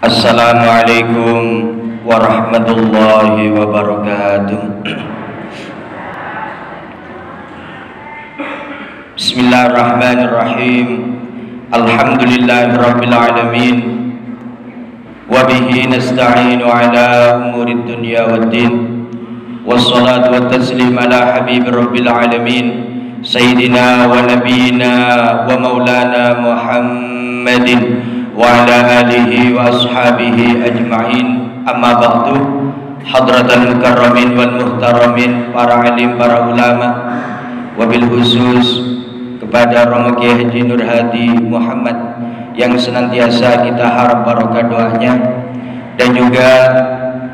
Assalamualaikum warahmatullahi wabarakatuh. Bismillahirrahmanirrahim. Alhamdulillahirabbil alamin. Wa bihi nasta'inu ala umurid dunya waddin. Wassalatu wattaslim ala habibir rabbil alamin, sayyidina wa nabiyyina wa maulana Muhammadin wa ala alihi wa ashabihi ajma'in. Amma ba'du. Hadratal mukarramin wal muhtaramin, para alim, para ulama, wabil khusus kepada Romo Kiai Haji Nur Hadi Muhammad yang senantiasa kita harap barokah doanya, dan juga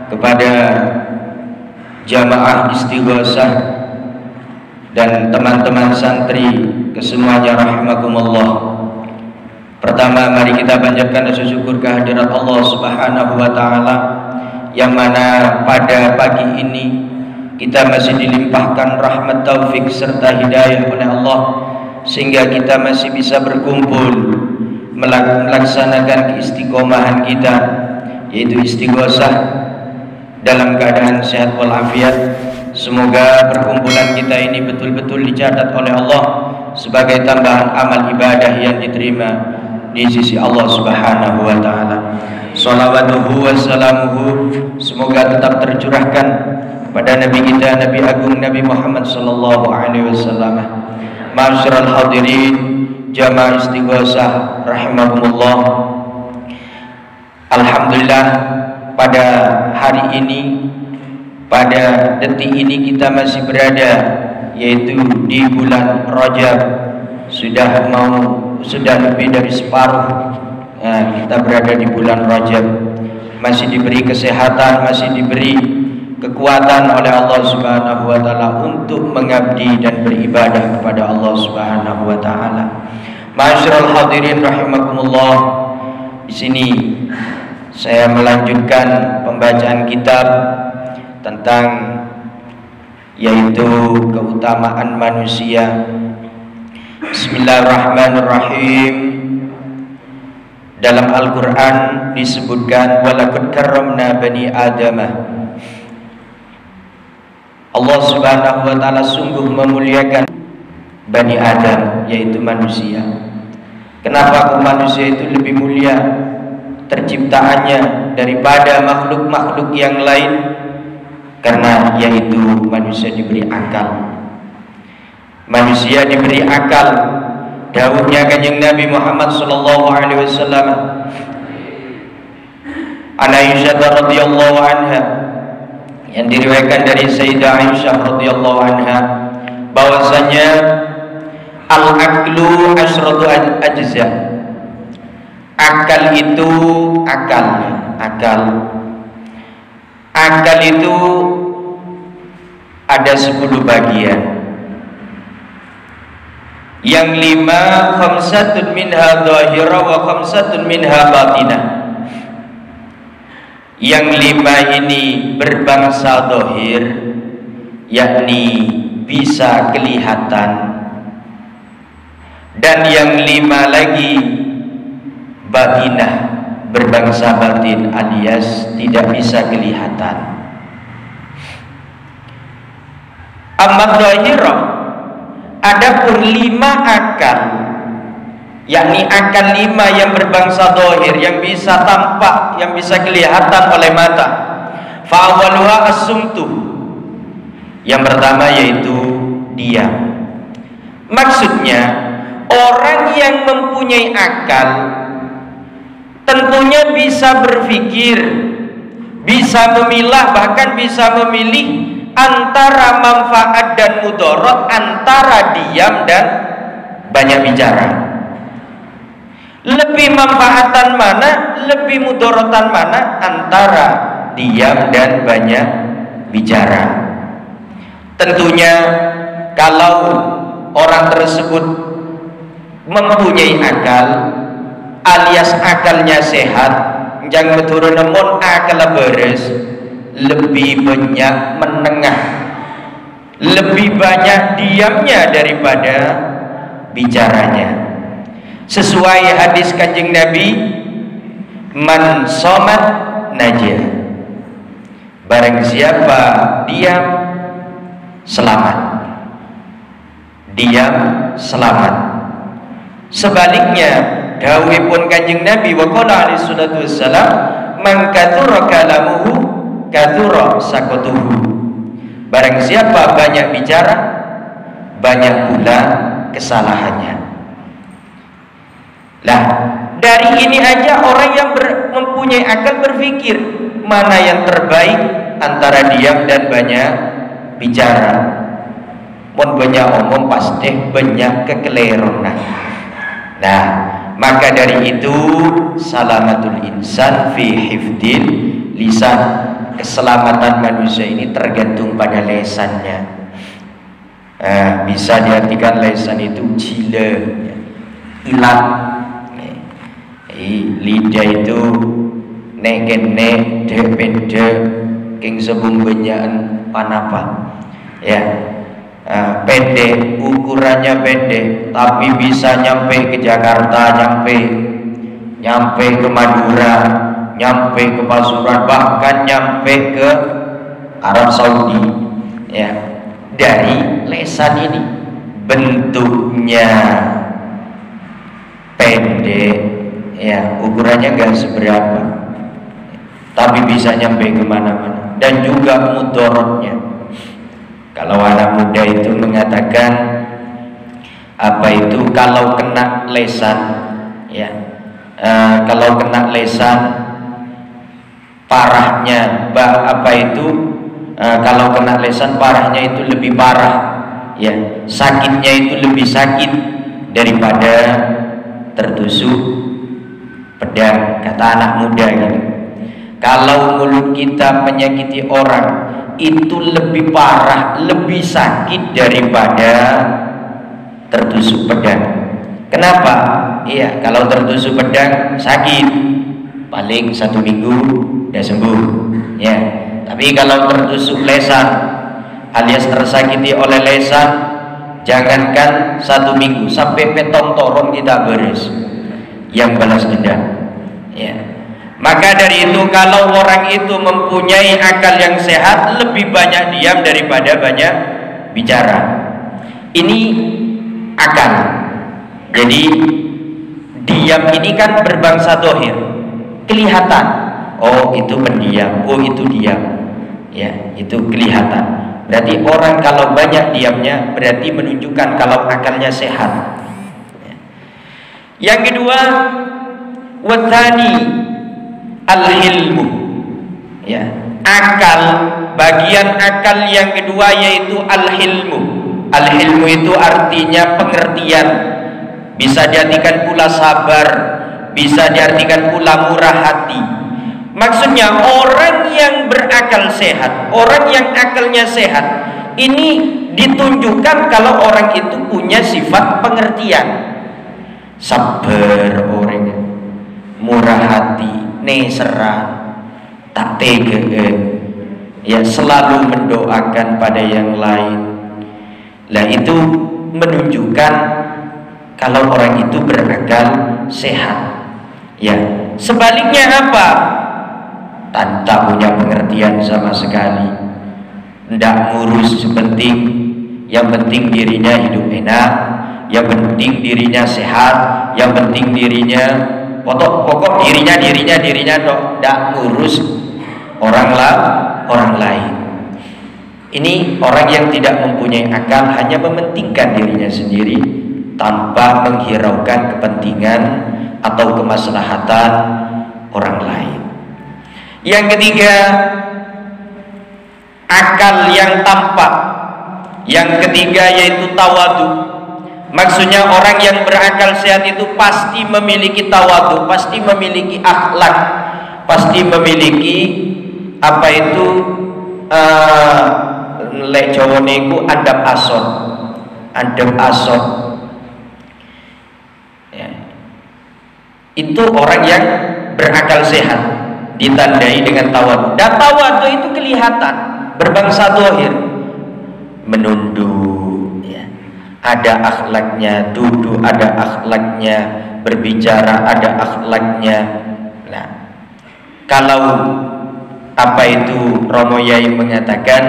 kepada jamaah istighosah dan teman-teman santri kesemuanya rahimakumullah. Pertama, mari kita panjatkan rasa syukur kehadirat Allah Subhanahu wa taala, yang mana pada pagi ini kita masih dilimpahkan rahmat, taufik serta hidayah oleh Allah, sehingga kita masih bisa berkumpul melaksanakan keistiqomahan kita, yaitu istighosah dalam keadaan sehat walafiat. Semoga perkumpulan kita ini betul-betul dicatat oleh Allah sebagai tambahan amal ibadah yang diterima di sisi Allah Subhanahu wa taala. Shalawatuhu wassalamuhu semoga tetap tercurahkan kepada Nabi kita, Nabi Agung Nabi Muhammad sallallahu alaihi wasallam. Ma'asyiral hadirin jamaah istighosah rahimakumullah. Alhamdulillah, pada hari ini, pada detik ini kita masih berada yaitu di bulan Rajab. Sudah lebih dari separuh kita berada di bulan Rajab, masih diberi kesehatan, masih diberi kekuatan oleh Allah Subhanahu wa taala untuk mengabdi dan beribadah kepada Allah Subhanahu wa taala. Ma'asyiral hadirin rahimakumullah. Di sini saya melanjutkan pembacaan kitab tentang yaitu keutamaan manusia. Bismillahirrahmanirrahim. Dalam Al-Quran disebutkan walaqad karramna bani Adamah. Allah Subhanahu wa taala sungguh memuliakan Bani Adam, yaitu manusia. Kenapa manusia itu lebih mulia terciptaannya daripada makhluk-makhluk yang lain? Karena yaitu manusia diberi akal. Manusia diberi akal. Dawuhnya Kanjeng Nabi Muhammad sallallahu alaihi wasallam, An Aisyah radhiyallahu anha, yang diriwayatkan dari Sayyidah Aisyah radhiyallahu anha, bahwasanya al-aqlu asratu ajza. Akal itu akal itu ada 10 bagian. Yang 5 khamsatun minha dhahira wa khamsatun minha batinah. Yang 5 ini berbangsa dhahir, yakni bisa kelihatan, dan yang 5 lagi batinah, berbangsa batin alias tidak bisa kelihatan. Amma dhahirah, adapun 5 akal, yakni akal 5 yang berbangsa dhahir, yang bisa tampak, yang bisa kelihatan oleh mata. Fa awwaluha as-sumtu. Yang pertama yaitu diam. Maksudnya orang yang mempunyai akal tentunya bisa berpikir, bisa memilah, bahkan bisa memilih antara manfaat dan mudarat, antara diam dan banyak bicara. Lebih manfaatan mana, lebih mudaratan mana? Antara diam dan banyak bicara. Tentunya kalau orang tersebut mempunyai akal alias akalnya sehat, jangan turun namun akal beres, lebih banyak menengah, lebih banyak diamnya daripada bicaranya. Sesuai hadis Kanjeng Nabi Man somat najah. Barang siapa diam, selamat. Diam, selamat. Sebaliknya, dawuhipun Kanjeng Nabi wa qala alaihi salatu wassalam, man katsura kalamuhu katsura sakotuhu. Barang siapa banyak bicara, banyak pula kesalahannya. Lah, dari ini aja orang yang mempunyai akal berpikir mana yang terbaik antara diam dan banyak bicara. Mun banyak omong pasti banyak kekeliruan. Nah, maka dari itu salamatul insan fi hifdil lisan, keselamatan manusia ini tergantung pada lesannya. Bisa diartikan lesan itu gila, ilat. Lidah itu nek-nek depende king sebung benyakan panapa ya. Pendek, ukurannya pendek, tapi bisa nyampe ke Jakarta, nyampe ke Madura, nyampe ke Pasuruan, bahkan nyampe ke Arab Saudi ya, dari lesan ini. Bentuknya pendek ya, ukurannya gak seberapa, tapi bisa nyampe kemana-mana. Dan juga mudorotnya, kalau anak muda itu mengatakan apa itu, kalau kena lesan ya, kalau kena lesan parahnya apa itu, kalau kena lesan parahnya itu lebih parah ya, sakitnya itu lebih sakit daripada tertusuk pedang, kata anak muda gitu. Kalau mulut kita menyakiti orang itu lebih parah, lebih sakit daripada tertusuk pedang. Kenapa? Iya, kalau tertusuk pedang sakit, paling 1 minggu udah sembuh ya. Tapi kalau tertusuk lesan alias tersakiti oleh lesan, jangankan 1 minggu, sampai petong toron kita beres yang balas dendam ya. Maka dari itu kalau orang itu mempunyai akal yang sehat, lebih banyak diam daripada banyak bicara. Ini akal. Jadi diam ini kan berbangsa dohir, kelihatan. Oh itu pendiam, oh itu diam ya, itu kelihatan. Berarti orang kalau banyak diamnya berarti menunjukkan kalau akalnya sehat. Yang kedua, wathani al-hilmu ya, akal, bagian akal yang kedua yaitu al-hilmu. Al-hilmu itu artinya pengertian, bisa diartikan pula sabar, bisa diartikan pula murah hati. Maksudnya orang yang berakal sehat, orang yang akalnya sehat, ini ditunjukkan kalau orang itu punya sifat pengertian, sabar orangnya, murah hati, neseran, tak tega ya, selalu mendoakan pada yang lain. Lah itu menunjukkan kalau orang itu berakal sehat ya. Sebaliknya apa? Tanpa punya pengertian sama sekali, ndak ngurus sepenting, yang penting dirinya hidup enak, yang penting dirinya sehat, yang penting dirinya pokok dirinya dok, ndak ngurus orang lain. Ini orang yang tidak mempunyai akal, hanya mementingkan dirinya sendiri tanpa menghiraukan kepentingan atau kemaslahatan orang lain. Yang ketiga, akal yang tampak. Yang ketiga yaitu tawadu. Maksudnya orang yang berakal sehat itu pasti memiliki tawadu, pasti memiliki akhlak, pasti memiliki apa itu lek Jawa niku adab asor. Adab asor ya. Itu orang yang berakal sehat ditandai dengan tawadu. Dan tawadu itu kelihatan, berbangsa dohir, menunduk ya. Ada akhlaknya, duduk ada akhlaknya, berbicara ada akhlaknya. Nah, Kalau apa itu Romo Yai mengatakan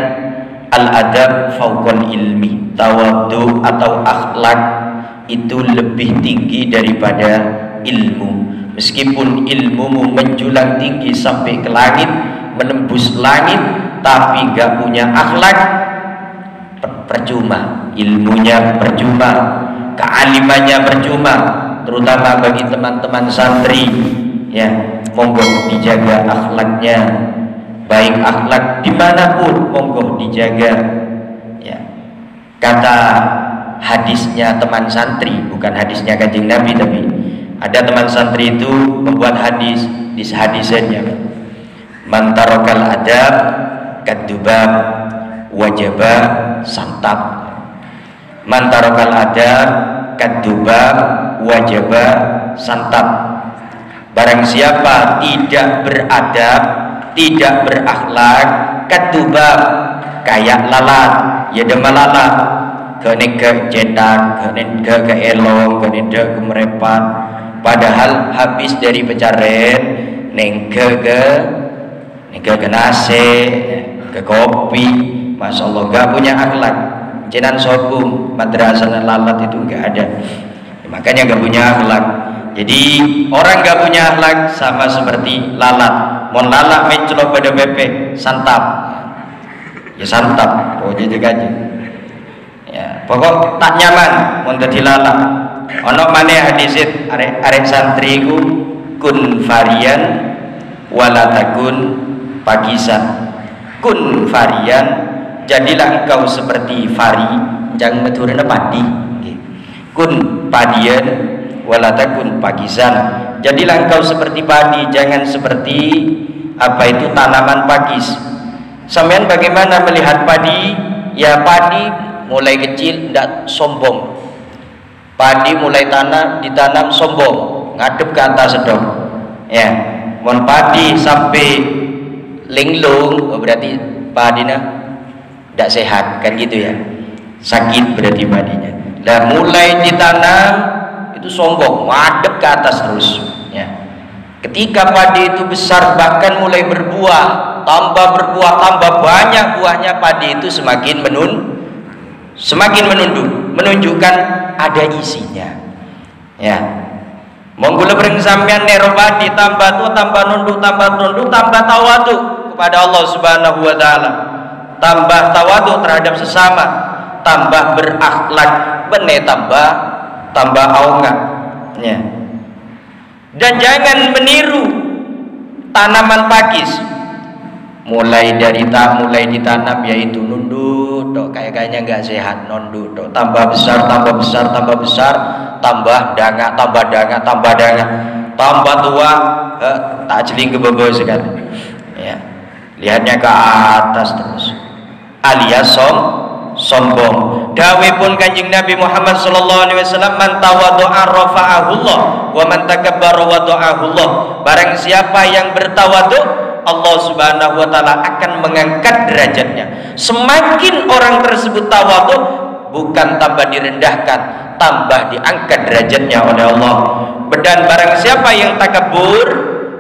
al-adab fauqal ilmi, tawadhu atau akhlak itu lebih tinggi daripada ilmu. Meskipun ilmumu menjulang tinggi sampai ke langit, menembus langit, tapi gak punya akhlak, percuma. Ilmunya percuma, kealimannya percuma. Terutama bagi teman-teman santri, ya, monggo dijaga akhlaknya. Baik akhlak dimanapun, monggo dijaga. Ya. Kata hadisnya teman santri, bukan hadisnya Kanjeng Nabi, tapi ada teman santri itu membuat hadis di hadisannya. Man tarakal adab kadubab wajaba santap. Man tarakal adab kadubab wajaba santap. Barang siapa tidak beradab, tidak berakhlak, kadubab, kayak lalat, ya dema lalat, kene ke cetak, kene ke elong, kene ke merepat. Padahal habis dari pencarian neng ke nasi, ke kopi, masya Allah gak punya akhlak. Jenan sobung madrasah lalat itu gak ada. Makanya gak punya akhlak. Jadi orang gak punya akhlak sama seperti lalat. Mon lalat mencelok pada bebek, santap. Ya santap, oh jadi gaji. Ya, pokok tak nyaman mon dadi lalat. Ono maneh hadisit arek santriku kun varian wala takun pagisan. Kun varian, jadilah engkau seperti vari, jangan meturina padi. Kun padian wala takun pagisan. Jadilah engkau seperti padi, jangan seperti apa itu tanaman pakis. Sampean bagaimana melihat padi? Ya padi mulai kecil tidak sombong. Padi mulai ditanam sombong, ngadep ke atas sedok. Ya, mon padi sampai linglung, oh berarti padinya tidak sehat, kan gitu ya. Sakit berarti padinya. Nah, mulai ditanam itu sombong, ngadep ke atas terus. Ya. Ketika padi itu besar, bahkan mulai berbuah, tambah berbuah, tambah banyak buahnya, padi itu semakin menunduk, menunjukkan ada isinya. Ya, monggo lebreng sampean nero padi tambah tua, tambah nunduk, tambah tawadu kepada Allah Subhanahu wa taala, tambah tawadu terhadap sesama, tambah berakhlak, bener tambah aungan. Ya. Dan jangan meniru tanaman pakis. Mulai ditanam yaitu nunduk, kayaknya nggak sehat, nunduk, tambah besar, tambah dangak, tambah tua, tak jeling ke bawah sekali. Ya, lihatnya ke atas terus, alias sombong. Dawe pun Kanjeng Nabi Muhammad sallallahu alaihi wasallam, man tawaddu'a rafa'ahullah wa man takabbara wada'ahullah. Barang siapa yang bertawadhu, Allah Subhanahu wa taala akan mengangkat derajatnya. Semakin orang tersebut tawadhu, bukan tambah direndahkan, tambah diangkat derajatnya oleh Allah. Dan barang siapa yang takabur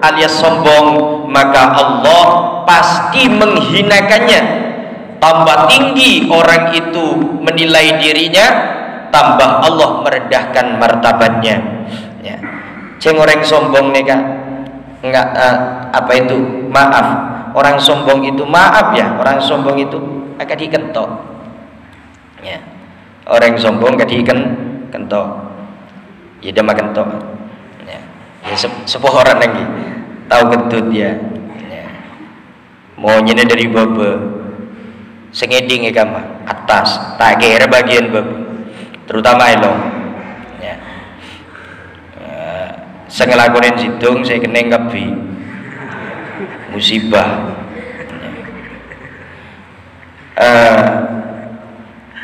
alias sombong, maka Allah pasti menghinakannya. Tambah tinggi orang itu menilai dirinya, tambah Allah merendahkan martabatnya. Ya. Ceng orang sombong nih kak, enggak apa itu maaf, orang sombong itu maaf ya, orang sombong itu akan dikentok. Ya. Orang sombong akan dikentok. Ya dia makan kentok. Ya. Ya sebuah orang lagi tahu kentut ya. Ya. Mau nyene dari baba. Sengeding ikama atas tak kira bagian bab, terutama elong. Ya. Saya ngelakuin situng, saya kena ngapi musibah.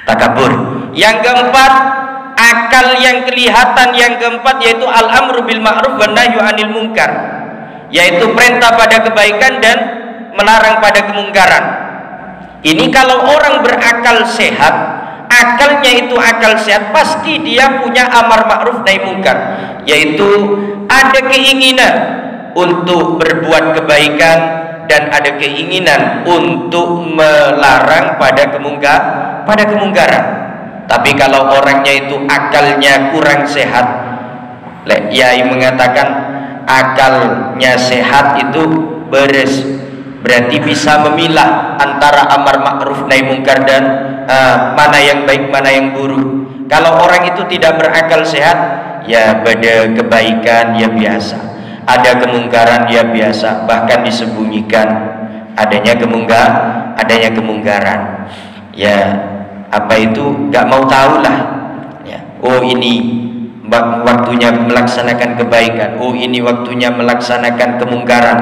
Takabur. Yang keempat, akal yang kelihatan. Yang keempat yaitu al-amru bil ma'ruf wan nahyu 'anil munkar, yaitu perintah pada kebaikan dan melarang pada kemungkaran. Ini kalau orang berakal sehat, akalnya itu akal sehat, pasti dia punya amar ma'ruf nahi mungkar, yaitu ada keinginan untuk berbuat kebaikan dan ada keinginan untuk melarang pada kemungkaran. Tapi kalau orangnya itu akalnya kurang sehat, Yai mengatakan akalnya sehat itu beres, berarti bisa memilah antara amar ma'ruf nahi mungkar dan mana yang baik mana yang buruk. Kalau orang itu tidak berakal sehat, ya pada kebaikan ya biasa, ada kemungkaran ya biasa, bahkan disembunyikan adanya kemungkaran. Ya apa itu nggak mau tahu lah. Ya, oh ini waktunya melaksanakan kebaikan, oh ini waktunya melaksanakan kemungkaran.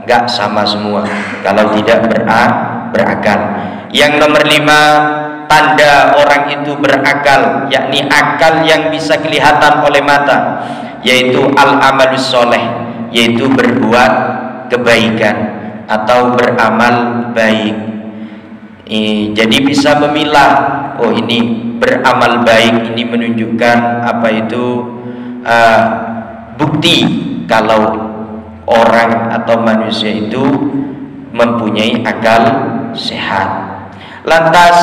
Nggak sama semua kalau tidak berakal. Yang nomor 5, tanda orang itu berakal, yakni akal yang bisa kelihatan oleh mata, yaitu al-amalus soleh, yaitu berbuat kebaikan atau beramal baik. Jadi bisa memilah, oh ini beramal baik, ini menunjukkan apa itu bukti kalau orang atau manusia itu mempunyai akal sehat. Lantas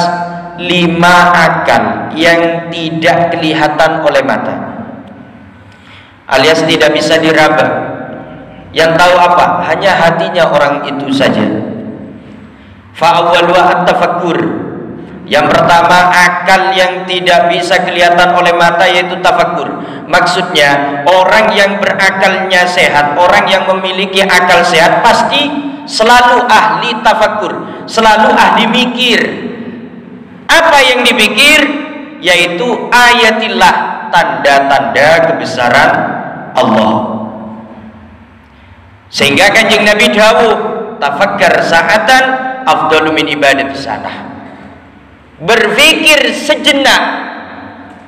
5 akal yang tidak kelihatan oleh mata, alias tidak bisa diraba. Yang tahu apa? Hanya hatinya orang itu saja. Fa'awwalu at-tafakkur. Yang pertama, akal yang tidak bisa kelihatan oleh mata, yaitu tafakkur. Maksudnya orang yang berakalnya sehat, orang yang memiliki akal sehat pasti selalu ahli tafakkur, selalu ahli mikir. Apa yang dipikir? Yaitu ayatillah, tanda-tanda kebesaran Allah. Sehingga Kanjeng Nabi dawuh, tafakkar sa'atan afdalu min ibadati sanah. Berpikir sejenak,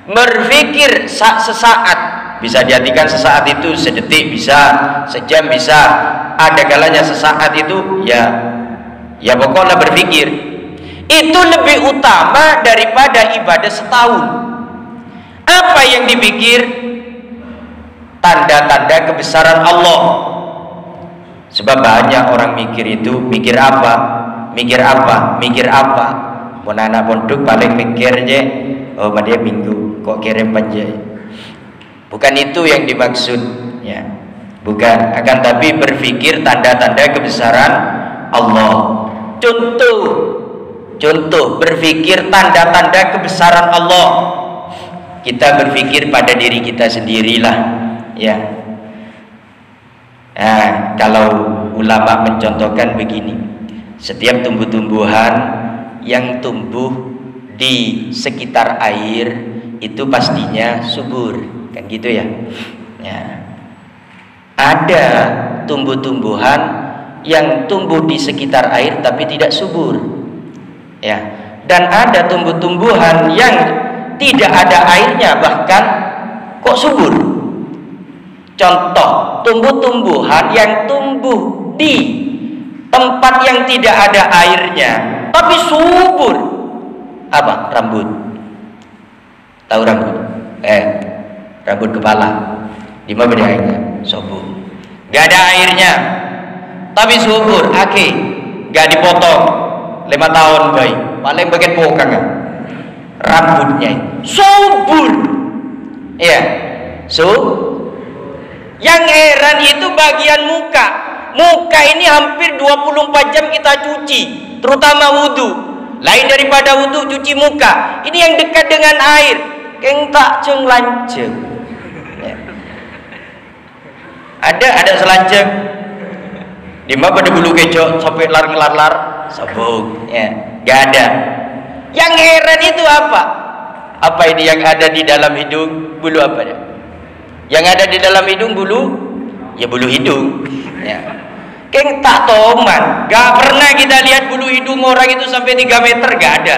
berpikir sesaat, bisa diartikan sesaat itu sedetik, bisa sejam, bisa ada kalanya sesaat itu ya pokoknya berpikir itu lebih utama daripada ibadah setahun. Apa yang dipikir? Tanda-tanda kebesaran Allah. Sebab banyak orang mikir itu, mikir apa? Mau anak pondok paling mikir aja, oh dia minggu kok kirim aja. Bukan itu yang dimaksud, ya. Bukan, akan tapi berpikir tanda-tanda kebesaran Allah. Contoh berpikir tanda-tanda kebesaran Allah. Kita berpikir pada diri kita sendirilah, ya. Nah, kalau ulama mencontohkan begini, setiap tumbuh-tumbuhan yang tumbuh di sekitar air itu pastinya subur, kan gitu ya. Ada tumbuh-tumbuhan yang tumbuh di sekitar air tapi tidak subur, ya. Dan ada tumbuh-tumbuhan yang tidak ada airnya bahkan kok subur. Contoh, tumbuh-tumbuhan yang tumbuh di tempat yang tidak ada airnya tapi subur. Apa? Rambut. Tahu rambut? Rambut kepala. Di mana ada airnya? Subur. Gak ada airnya tapi subur. Gak dipotong 5 tahun baik. Paling bagian pokang. Rambutnya subur. Iya. Yang heran itu bagian muka. Muka ini hampir 24 jam kita cuci, terutama wudhu. Lain daripada wudhu, cuci muka. Ini yang dekat dengan air, keng tak ceng lanceng. Ya. Ada selanceng. Di mana pada bulu kecok sampai lar sabuk. Ya, gak ada. Yang heran itu apa? Apa ini yang ada di dalam hidung? Bulu apa ya? Yang ada di dalam hidung bulu? Ya bulu hidung. Ya. Keng tak toman, gak pernah kita lihat bulu hidung orang itu sampai 3 meter, gak ada.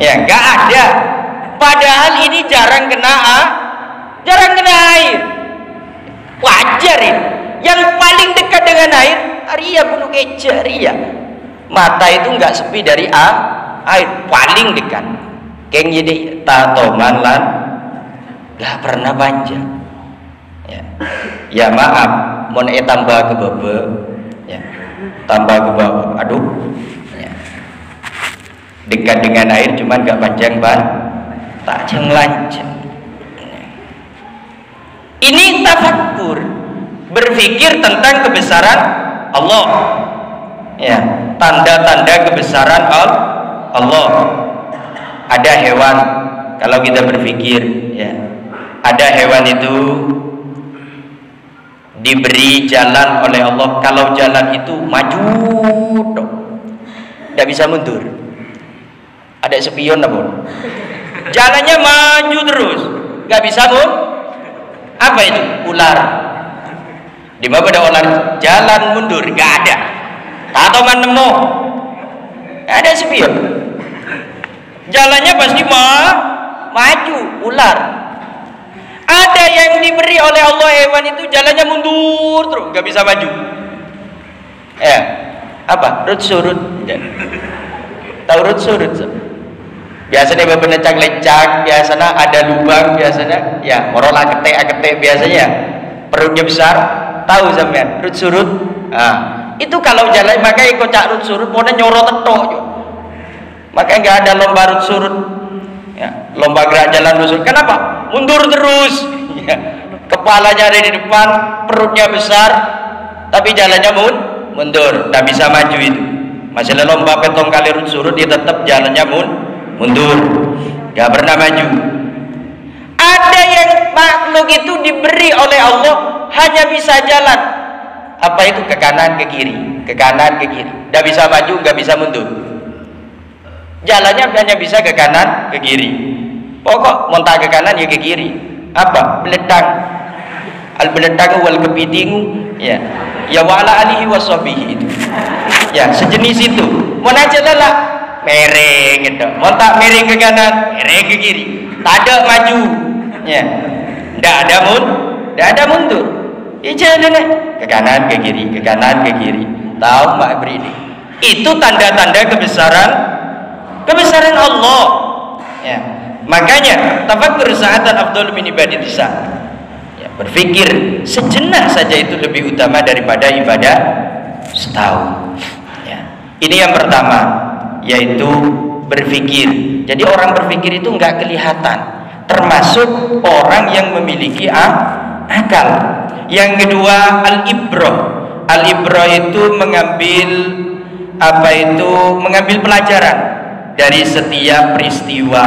Ya, gak ada. Padahal ini jarang kena air. Wajar ini. Yang paling dekat dengan air, ria bulu kecak ria. Mata itu nggak sepi dari air, paling dekat. Keng jadi tak toman lan, gak pernah panjang. Ya, ya maaf, mau tambah ke bebe, ya, tambah ke bawah. Aduh, ya. Dekat dengan air cuman gak panjang ban, tak lanceng. Ini tafakkur, berpikir tentang kebesaran Allah. Ya, tanda-tanda kebesaran Allah. Ada hewan, kalau kita berpikir, ya, ada hewan itu diberi jalan oleh Allah. Kalau jalan itu maju, tidak bisa mundur. Ada spion apa? Jalannya maju terus, nggak bisa mundur. Apa itu? Ular. Di mana ada ular jalan mundur? Nggak ada. Atau nemu? Ada spion. Jalannya pasti maju, ular. Ada yang diberi oleh Allah hewan itu jalannya mundur terus, nggak bisa maju. Ya, apa? Rut surut. Tahu rut surut? Biasanya bapak lecak-lecak, biasanya ada lubang, biasanya ya morola ketek biasanya perutnya besar. Tahu sampean rut surut? Nah, itu kalau jalan makanya kocak rut surut, mau nyorot tetok. Makanya nggak ada lomba rut surut. Ya, lomba gerak jalan rusuk. Kenapa? Mundur terus. Ya, kepalanya ada di depan, perutnya besar, tapi jalannya mundur, tak bisa maju itu. Masalah lomba petong kali rut surut, dia tetap jalannya mundur, gak pernah maju. Ada yang makhluk itu diberi oleh Allah hanya bisa jalan. Apa itu? Ke kanan, ke kiri, ke kanan, ke kiri. Gak bisa maju, gak bisa mundur. Jalannya hanya bisa ke kanan, ke kiri. Pokok monta ke kanan ya ke kiri. Apa? Beledang. Al beledang wal kepiting. Ya. Ya wa ala alihi washabihi itu. Ya, sejenis itu. Mau aja lah mereng gitu. Monta mereng ke kanan, mereng ke kiri. Tak ada maju. Ya. Enggak ada mundur. Ya jalan ke kanan, ke kiri, ke kanan, ke kiri. Tahu Mbak Bri ini? Itu tanda-tanda kebesaran Allah. Ya. Makanya tafakkur sa'atan afdhalu min ibadatis sa'. Ya, berpikir sejenak saja itu lebih utama daripada ibadah setahun. Ya. Ini yang pertama, yaitu berpikir. Jadi orang berpikir itu enggak kelihatan, termasuk orang yang memiliki akal. Yang kedua, al-ibrah. Al-ibrah itu mengambil pelajaran dari setiap peristiwa,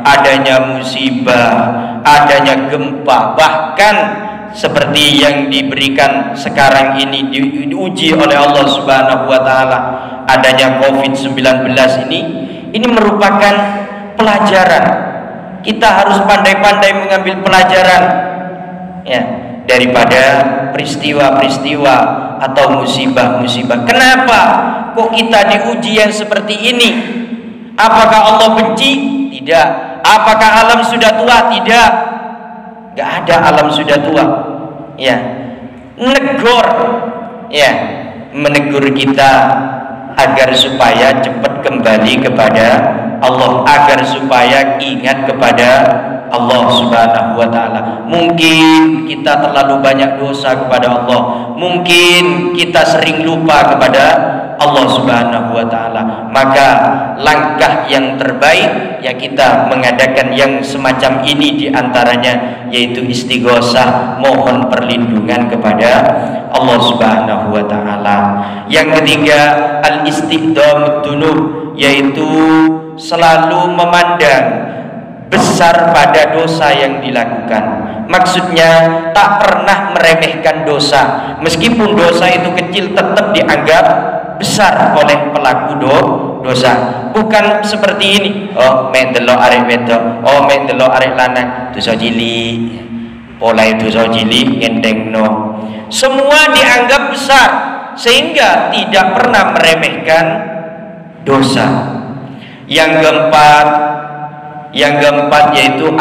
adanya musibah, adanya gempa, bahkan seperti yang diberikan sekarang ini diuji oleh Allah Subhanahu wa taala, adanya Covid-19 ini merupakan pelajaran. Kita harus pandai-pandai mengambil pelajaran, ya, daripada peristiwa-peristiwa atau musibah-musibah. Kenapa kok kita diuji yang seperti ini? Apakah Allah benci? Tidak. Apakah alam sudah tua? Tidak. Gak ada alam sudah tua. Ya, menegur, ya, menegur kita agar supaya cepat kembali kepada Allah, agar supaya ingat kepada Allah Subhanahu wa taala. Mungkin kita terlalu banyak dosa kepada Allah. Mungkin kita sering lupa kepada Allah Subhanahu wa taala. Maka langkah yang terbaik ya kita mengadakan yang semacam ini, diantaranya yaitu istighosah, mohon perlindungan kepada Allah Subhanahu wa taala. Yang ketiga, al-istiqdamud dunub, yaitu selalu memandang besar pada dosa yang dilakukan. Maksudnya tak pernah meremehkan dosa, meskipun dosa itu kecil tetap dianggap besar oleh pelaku dosa. Bukan seperti ini, oh mek delok arek wedok, oh mek delok arek lanang, dosa cilik, pola dosa cilik ngendengno. Semua dianggap besar sehingga tidak pernah meremehkan dosa. Yang keempat yaitu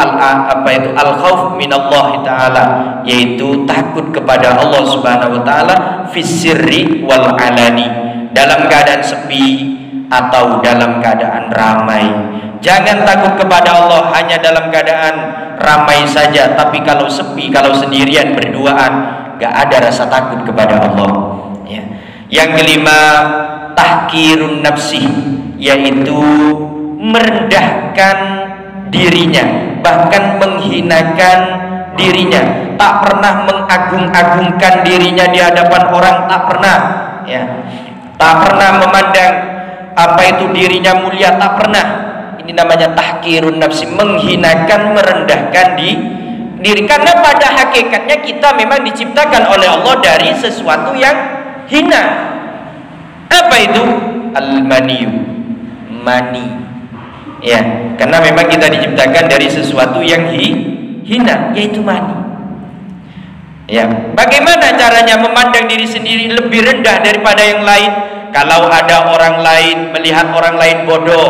al-khauf minallah taala, yaitu takut kepada Allah Subhanahu wa taala fisirri wal alani, dalam keadaan sepi atau dalam keadaan ramai. Jangan takut kepada Allah hanya dalam keadaan ramai saja, tapi kalau sepi, kalau sendirian berduaan, gak ada rasa takut kepada Allah. Ya. Yang kelima, tahqirun nafsi, yaitu merendahkan dirinya, bahkan menghinakan dirinya, tak pernah mengagung-agungkan dirinya di hadapan orang, tak pernah, ya, tak pernah memandang apa itu dirinya mulia, tak pernah. Ini namanya tahqirun nafsi, menghinakan, merendahkan diri. Karena pada hakikatnya kita memang diciptakan oleh Allah dari sesuatu yang hina. Apa itu? Al-maniyu, mani. Ya, karena memang kita diciptakan dari sesuatu yang hina, yaitu mani. Ya, bagaimana caranya memandang diri sendiri lebih rendah daripada yang lain? Kalau ada orang lain melihat orang lain bodoh,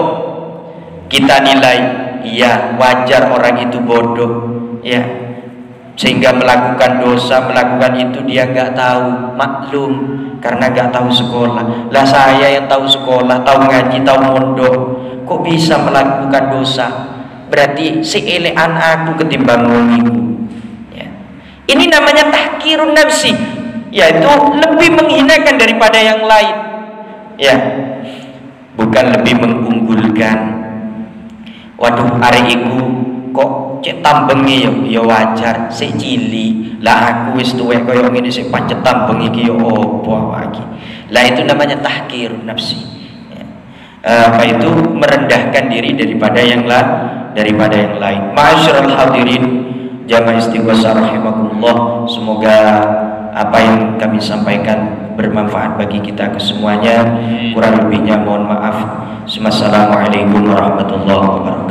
kita nilai, iya wajar orang itu bodoh, ya, sehingga melakukan dosa, melakukan itu dia nggak tahu, maklum, karena nggak tahu sekolah. Lah saya yang tahu sekolah, tahu ngaji, tahu mondok, kok bisa melakukan dosa? Berarti seelekan aku ketimbang ngomiku. Ya. Ini namanya tahqirun nafsi, yaitu lebih menghinakan daripada yang lain. Ya, bukan lebih mengunggulkan. Waduh, hari iku kok cek tambengi ya wajar, sik cili. Lah aku wis tuwek kaya ngene sik pancet tambengi iki ya opo lagi. Lah itu namanya tahqirun nafsi. Ya. Apa itu? Merendahkan diri daripada yang lain. Ma'asyiral hadirin jamaah istighosah rahimakumullah, semoga apa yang kami sampaikan bermanfaat bagi kita kesemuanya. Kurang lebihnya mohon maaf. Assalamualaikum warahmatullahi wabarakatuh.